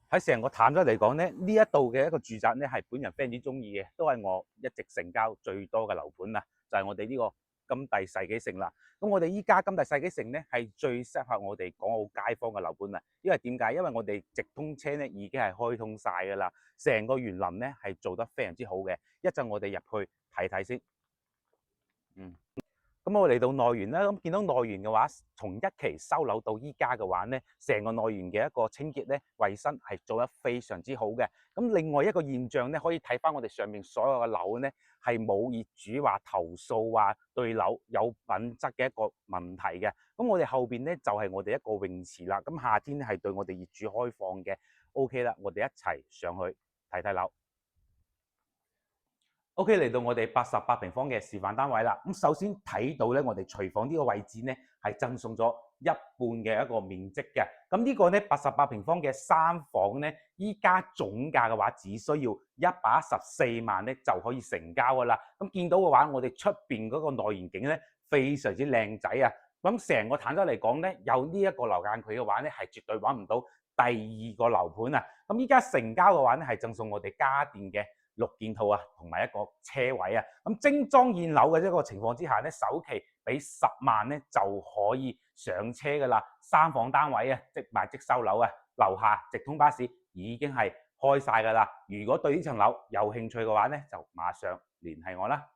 喺成個淡水嚟講咧，呢一度嘅一個住宅咧係本人非常之中意嘅，都係我一直成交最多嘅樓盤啦，就係我哋呢個金地世紀城啦。咁我哋依家金地世紀城咧係最適合我哋港澳街坊嘅樓盤啦，因為點解？因為我哋直通車咧已經係開通晒㗎啦，成個園林咧係做得非常之好嘅。一陣我哋入去睇睇先。咁我嚟到內園啦，咁見到內園嘅話，從一期收樓到依家嘅話咧，成個內園嘅一個清潔咧、衞生係做得非常之好嘅。咁另外一個現象咧，可以睇翻我哋上面所有嘅樓咧，係冇業主話投訴話對樓有品質嘅一個問題嘅。咁我哋後邊咧就係我哋一個泳池啦。咁夏天係對我哋業主開放嘅。OK 啦，我哋一齊上去睇睇樓。OK，嚟到我哋88平方嘅示範單位啦。咁首先睇到咧，我哋廚房呢個位置咧係贈送咗一半嘅一個面積嘅。咁呢個咧88平方嘅3房咧，依家總價嘅話只需要114萬咧就可以成交噶啦。咁見到嘅話，我哋出邊嗰個內園景咧非常之靚仔啊！咁成個坦洲嚟講咧，有呢一個樓間距嘅話咧，係絕對揾唔到第二個樓盤啊！咁依家成交嘅話咧，係贈送我哋家電嘅6件套啊，同埋一個車位啊。咁精裝現樓嘅一個情況之下咧，首期俾10萬咧就可以上車噶啦。3房單位啊，即買即收樓啊，樓下直通巴士已經係開晒噶啦。如果對呢層樓有興趣嘅話咧，就馬上聯繫我啦。